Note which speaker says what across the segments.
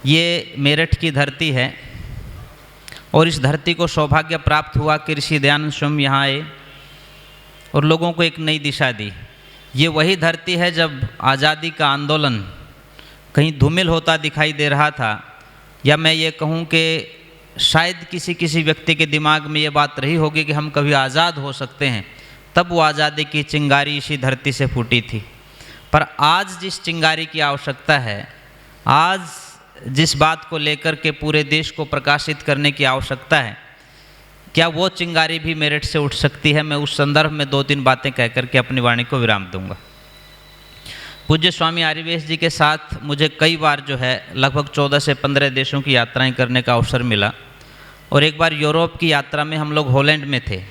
Speaker 1: ये मेरठ की धरती है और इस धरती को सौभाग्य प्राप्त हुआ कि ऋषि दयानंद स्वयं यहाँ आए और लोगों को एक नई दिशा दी। ये वही धरती है जब आज़ादी का आंदोलन कहीं धूमिल होता दिखाई दे रहा था, या मैं ये कहूँ कि शायद किसी किसी व्यक्ति के दिमाग में ये बात रही होगी कि हम कभी आज़ाद हो सकते हैं, तब वो आज़ादी की चिंगारी इसी धरती से फूटी थी। पर आज जिस चिंगारी की आवश्यकता है, आज जिस बात को लेकर के पूरे देश को प्रकाशित करने की आवश्यकता है, क्या वो चिंगारी भी मेरठ से उठ सकती है? मैं उस संदर्भ में 2-3 बातें कह करके अपनी वाणी को विराम दूंगा। पूज्य स्वामी आर्यवेश जी के साथ मुझे कई बार जो है लगभग 14 से 15 देशों की यात्राएं करने का अवसर मिला, और एक बार यूरोप की यात्रा में हम लोग हॉलैंड में थे।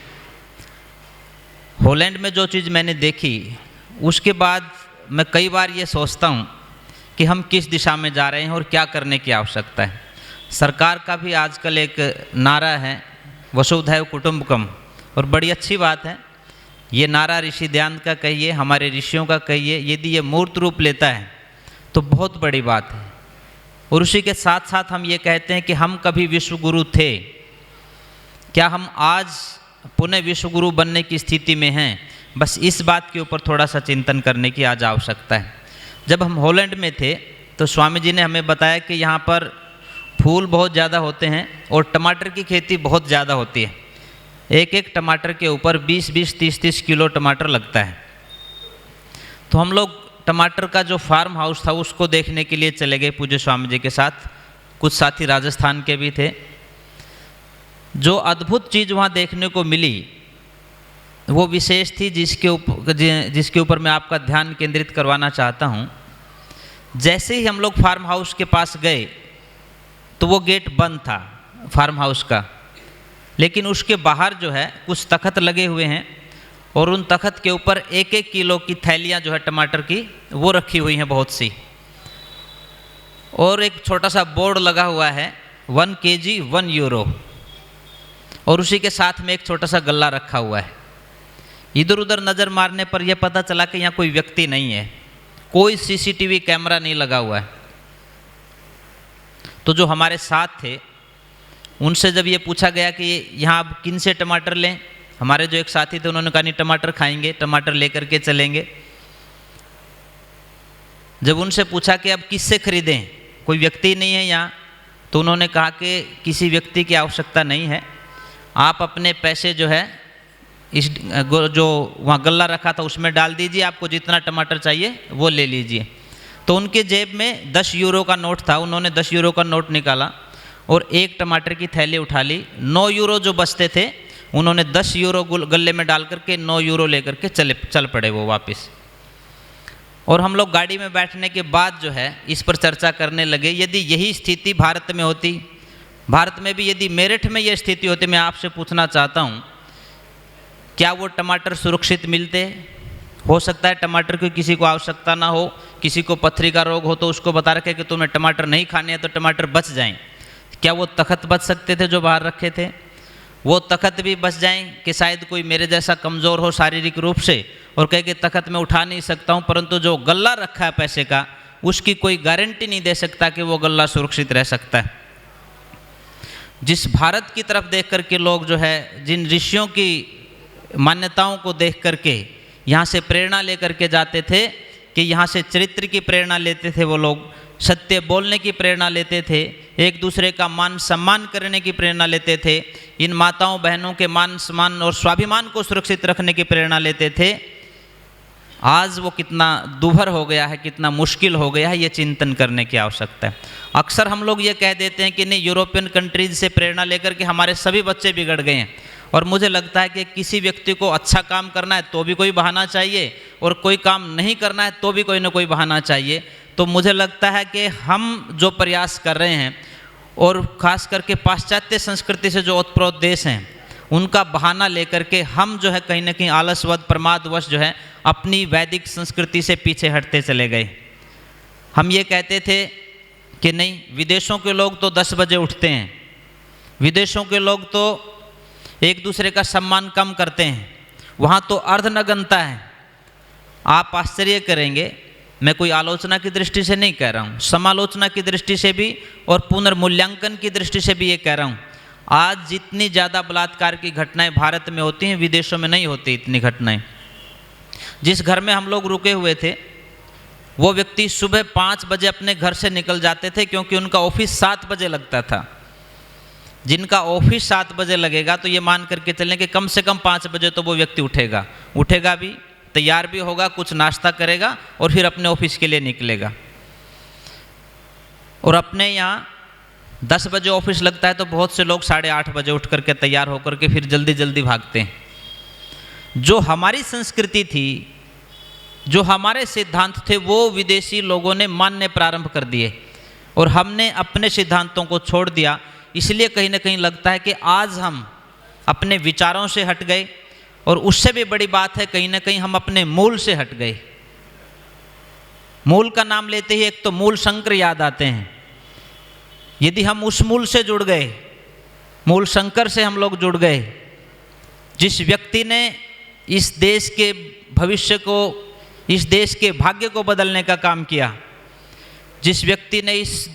Speaker 1: हॉलैंड में जो चीज़ मैंने देखी, उसके बाद मैं कई बार ये सोचता हूँ कि हम किस दिशा में जा रहे हैं और क्या करने की आवश्यकता है। सरकार का भी आजकल एक नारा है, वसुधैव कुटुंबकम, और बड़ी अच्छी बात है। ये नारा ऋषि दयानंद का कहिए, हमारे ऋषियों का कहिए, यदि ये मूर्त रूप लेता है तो बहुत बड़ी बात है। और उसी के साथ साथ हम ये कहते हैं कि हम कभी विश्वगुरु थे, क्या हम आज पुनः विश्वगुरु बनने की स्थिति में हैं? बस इस बात के ऊपर थोड़ा सा चिंतन करने की आज आवश्यकता है। जब हम हॉलैंड में थे तो स्वामी जी ने हमें बताया कि यहाँ पर फूल बहुत ज़्यादा होते हैं और टमाटर की खेती बहुत ज़्यादा होती है। एक एक टमाटर के ऊपर 20-20, 30-30 किलो टमाटर लगता है। तो हम लोग टमाटर का जो फार्म हाउस था उसको देखने के लिए चले गए पूज्य स्वामी जी के साथ। कुछ साथी राजस्थान के भी थे। जो अद्भुत चीज़ वहाँ देखने को मिली वो विशेष थी, जिसके ऊपर मैं आपका ध्यान केंद्रित करवाना चाहता हूँ। जैसे ही हम लोग फार्म हाउस के पास गए तो वो गेट बंद था फार्म हाउस का, लेकिन उसके बाहर जो है कुछ तख्त लगे हुए हैं और उन तख्त के ऊपर 1-1 किलो की थैलियाँ जो है टमाटर की वो रखी हुई हैं बहुत सी, और एक छोटा सा बोर्ड लगा हुआ है 1 kg 1 यूरो, और उसी के साथ में एक छोटा सा गल्ला रखा हुआ है। इधर उधर नज़र मारने पर यह पता चला कि यहाँ कोई व्यक्ति नहीं है, कोई CCTV कैमरा नहीं लगा हुआ है। तो जो हमारे साथ थे उनसे जब ये पूछा गया कि यहाँ आप किन से टमाटर लें, हमारे जो एक साथी थे उन्होंने कहा नहीं, टमाटर खाएंगे, टमाटर लेकर के चलेंगे। जब उनसे पूछा कि अब किससे खरीदें, कोई व्यक्ति नहीं है यहाँ, तो उन्होंने कहा कि किसी व्यक्ति की आवश्यकता नहीं है, आप अपने पैसे जो है इस जो वहाँ गल्ला रखा था उसमें डाल दीजिए, आपको जितना टमाटर चाहिए वो ले लीजिए। तो उनके जेब में 10 यूरो का नोट था, उन्होंने 10 यूरो का नोट निकाला और एक टमाटर की थैली उठा ली। 9 यूरो जो बचते थे उन्होंने 10 यूरो गल्ले में डाल करके 9 यूरो लेकर के चल पड़े वो वापस। और हम लोग गाड़ी में बैठने के बाद जो है इस पर चर्चा करने लगे, यदि यही स्थिति भारत में होती, भारत में भी यदि मेरठ में ये स्थिति होती, मैं आपसे पूछना चाहता हूँ क्या वो टमाटर सुरक्षित मिलते? हो सकता है टमाटर की किसी को आवश्यकता ना हो, किसी को पथरी का रोग हो तो उसको बता रखे कि तुम्हें टमाटर नहीं खाने हैं तो टमाटर बच जाएं। क्या वो तख्त बच सकते थे जो बाहर रखे थे? वो तख्त भी बच जाएं कि शायद कोई मेरे जैसा कमज़ोर हो शारीरिक रूप से और कहे कि तख्त मैं उठा नहीं सकता हूँ, परंतु जो गल्ला रखा है पैसे का उसकी कोई गारंटी नहीं दे सकता कि वो गल्ला सुरक्षित रह सकता है। जिस भारत की तरफ देख करके लोग जो है, जिन ऋषियों की मान्यताओं को देख करके यहाँ से प्रेरणा लेकर के जाते थे, कि यहाँ से चरित्र की प्रेरणा लेते थे, वो लोग सत्य बोलने की प्रेरणा लेते थे, एक दूसरे का मान सम्मान करने की प्रेरणा लेते थे, इन माताओं बहनों के मान सम्मान और स्वाभिमान को सुरक्षित रखने की प्रेरणा लेते थे, आज वो कितना दुभर हो गया है, कितना मुश्किल हो गया है, ये चिंतन करने की आवश्यकता है। अक्सर हम लोग ये कह देते हैं कि नहीं, यूरोपियन कंट्रीज से प्रेरणा लेकर के हमारे सभी बच्चे बिगड़ गए हैं, और मुझे लगता है कि किसी व्यक्ति को अच्छा काम करना है तो भी कोई बहाना चाहिए, और कोई काम नहीं करना है तो भी कोई ना कोई बहाना चाहिए। तो मुझे लगता है कि हम जो प्रयास कर रहे हैं, और ख़ास करके पाश्चात्य संस्कृति से जो ओतप्रोत देश हैं, उनका बहाना लेकर के हम जो है कहीं ना कहीं आलसवश प्रमादवश जो है अपनी वैदिक संस्कृति से पीछे हटते चले गए। हम ये कहते थे कि नहीं, विदेशों के लोग तो 10 बजे उठते हैं, विदेशों के लोग तो एक दूसरे का सम्मान कम करते हैं, वहाँ तो अर्धनग्नता है। आप आश्चर्य करेंगे मैं कोई आलोचना की दृष्टि से नहीं कह रहा हूँ, समालोचना की दृष्टि से भी और पुनर्मूल्यांकन की दृष्टि से भी ये कह रहा हूँ। आज जितनी ज़्यादा बलात्कार की घटनाएं भारत में होती हैं, विदेशों में नहीं होती इतनी घटनाएं। जिस घर में हम लोग रुके हुए थे, वो व्यक्ति सुबह 5 बजे अपने घर से निकल जाते थे, क्योंकि उनका ऑफिस 7 बजे लगता था। जिनका ऑफिस 7 बजे लगेगा तो ये मान करके चलें कि कम से कम 5 बजे तो वो व्यक्ति उठेगा भी, तैयार भी होगा, कुछ नाश्ता करेगा और फिर अपने ऑफिस के लिए निकलेगा। और अपने यहाँ 10 बजे ऑफिस लगता है तो बहुत से लोग 8:30 बजे उठ करके तैयार होकर के फिर जल्दी जल्दी भागते हैं। जो हमारी संस्कृति थी, जो हमारे सिद्धांत थे, वो विदेशी लोगों ने मानने प्रारंभ कर दिए और हमने अपने सिद्धांतों को छोड़ दिया। इसलिए कहीं ना कहीं लगता है कि आज हम अपने विचारों से हट गए, और उससे भी बड़ी बात है कहीं ना कहीं हम अपने मूल से हट गए। मूल का नाम लेते ही एक तो मूल शंकर याद आते हैं। यदि हम उस मूल से जुड़ गए, मूल शंकर से हम लोग जुड़ गए, जिस व्यक्ति ने इस देश के भविष्य को, इस देश के भाग्य को बदलने का काम किया, जिस व्यक्ति ने इस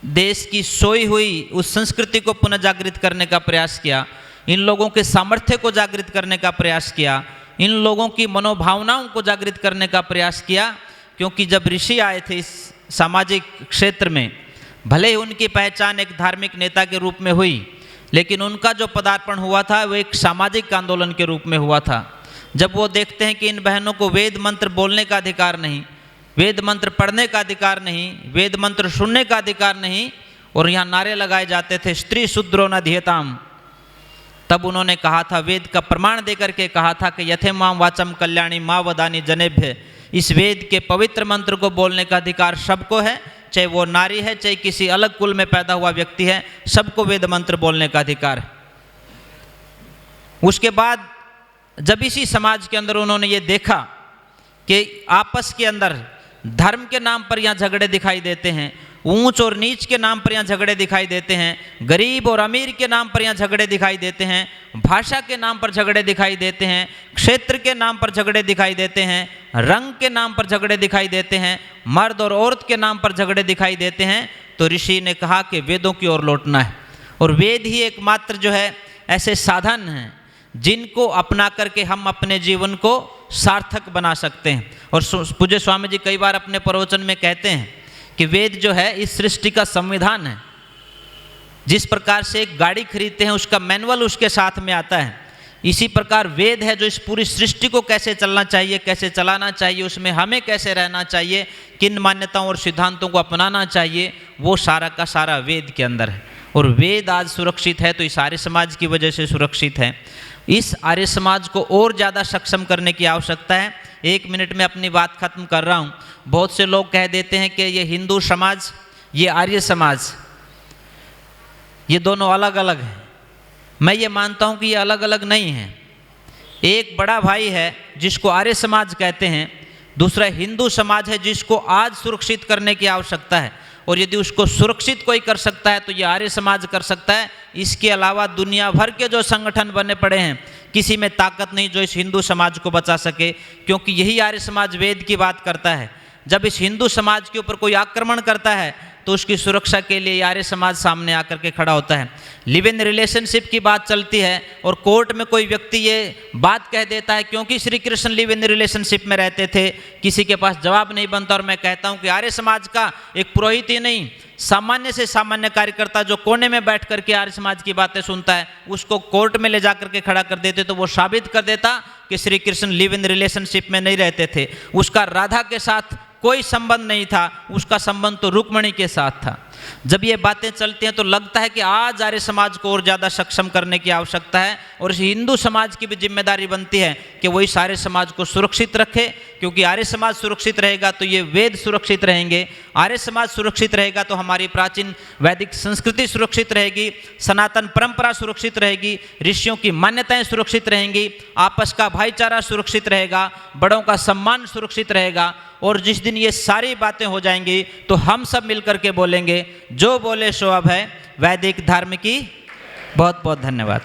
Speaker 1: देश की सोई हुई उस संस्कृति को पुनः जागृत करने का प्रयास किया, इन लोगों के सामर्थ्य को जागृत करने का प्रयास किया, इन लोगों की मनोभावनाओं को जागृत करने का प्रयास किया। क्योंकि जब ऋषि आए थे इस सामाजिक क्षेत्र में, भले ही उनकी पहचान एक धार्मिक नेता के रूप में हुई, लेकिन उनका जो पदार्पण हुआ था वो एक सामाजिक आंदोलन के रूप में हुआ था। जब वो देखते हैं कि इन बहनों को वेद मंत्र बोलने का अधिकार नहीं, वेद मंत्र पढ़ने का अधिकार नहीं, वेद मंत्र सुनने का अधिकार नहीं, और यहाँ नारे लगाए जाते थे स्त्री शूद्रो न धियताम, तब उन्होंने कहा था, वेद का प्रमाण देकर के कहा था कि यथे माम वाचम कल्याणी माँ वदानी जनेभ्य, इस वेद के पवित्र मंत्र को बोलने का अधिकार सबको है, चाहे वो नारी है, चाहे किसी अलग कुल में पैदा हुआ व्यक्ति है, सबको वेद मंत्र बोलने का अधिकार है। उसके बाद जब इसी समाज के अंदर उन्होंने ये देखा कि आपस के अंदर धर्म के नाम पर यहाँ झगड़े दिखाई देते हैं, ऊंच और नीच के नाम पर यहाँ झगड़े दिखाई देते हैं, गरीब और अमीर के नाम पर यहाँ झगड़े दिखाई देते हैं, भाषा के नाम पर झगड़े दिखाई देते हैं, क्षेत्र के नाम पर झगड़े दिखाई देते हैं, रंग के नाम पर झगड़े दिखाई देते हैं, मर्द और औरत के नाम पर झगड़े दिखाई देते हैं, तो ऋषि ने कहा कि वेदों की ओर लौटना है। और वेद ही एकमात्र जो है ऐसे साधन हैं जिनको अपना करके हम अपने जीवन को सार्थक बना सकते हैं। और पूज्य स्वामी जी कई बार अपने प्रवचन में कहते हैं कि वेद जो है इस सृष्टि का संविधान है। जिस प्रकार से एक गाड़ी खरीदते हैं उसका मैनुअल उसके साथ में आता है, इसी प्रकार वेद है जो इस पूरी सृष्टि को कैसे चलना चाहिए, कैसे चलाना चाहिए, उसमें हमें कैसे रहना चाहिए, किन मान्यताओं और सिद्धांतों को अपनाना चाहिए, वो सारा का सारा वेद के अंदर है। और वेद आज सुरक्षित है तो इस आर्य समाज की वजह से सुरक्षित है। इस आर्य समाज को और ज़्यादा सक्षम करने की आवश्यकता है। 1 मिनट में अपनी बात खत्म कर रहा हूँ। बहुत से लोग कह देते हैं कि ये हिंदू समाज, ये आर्य समाज, ये दोनों अलग अलग हैं। मैं ये मानता हूँ कि ये अलग अलग नहीं हैं। एक बड़ा भाई है जिसको आर्य समाज कहते हैं, दूसरा हिंदू समाज है जिसको आज सुरक्षित करने की आवश्यकता है। और यदि उसको सुरक्षित कोई कर सकता है तो ये आर्य समाज कर सकता है। इसके अलावा दुनिया भर के जो संगठन बने पड़े हैं, किसी में ताकत नहीं जो इस हिंदू समाज को बचा सके, क्योंकि यही आर्य समाज वेद की बात करता है। जब इस हिंदू समाज के ऊपर कोई आक्रमण करता है तो उसकी सुरक्षा के लिए आर्य समाज सामने आकर के खड़ा होता है। लिव इन रिलेशनशिप की बात चलती है और कोर्ट में कोई व्यक्ति ये बात कह देता है क्योंकि Shri Krishna live in relationship में रहते थे, किसी के पास जवाब नहीं बनता। और मैं कहता हूँ कि आर्य समाज का एक पुरोहित ही नहीं, सामान्य से सामान्य कार्यकर्ता जो कोने में बैठ करके आर्य समाज की बातें सुनता है, उसको कोर्ट में ले जा करके खड़ा कर देते तो वो साबित कर देता कि Shri Krishna live in relationship में नहीं रहते थे। उसका राधा के साथ कोई संबंध नहीं था, उसका संबंध तो रुक्मिणी के साथ था। जब ये बातें चलती हैं तो लगता है कि आज आर्य समाज को और ज़्यादा सक्षम करने की आवश्यकता है। और इस हिंदू समाज की भी जिम्मेदारी बनती है कि वो इस आर्य समाज को सुरक्षित रखे, क्योंकि आर्य समाज सुरक्षित रहेगा तो ये वेद सुरक्षित रहेंगे, आर्य समाज सुरक्षित रहेगा तो हमारी प्राचीन वैदिक संस्कृति सुरक्षित रहेगी, सनातन परंपरा सुरक्षित रहेगी, ऋषियों की मान्यताएं सुरक्षित रहेंगी, आपस का भाईचारा सुरक्षित रहेगा, बड़ों का सम्मान सुरक्षित रहेगा। और जिस दिन ये सारी बातें हो जाएंगी तो हम सब मिलकर के बोलेंगे, जो बोले सो अब है वैदिक धर्म की। बहुत बहुत धन्यवाद।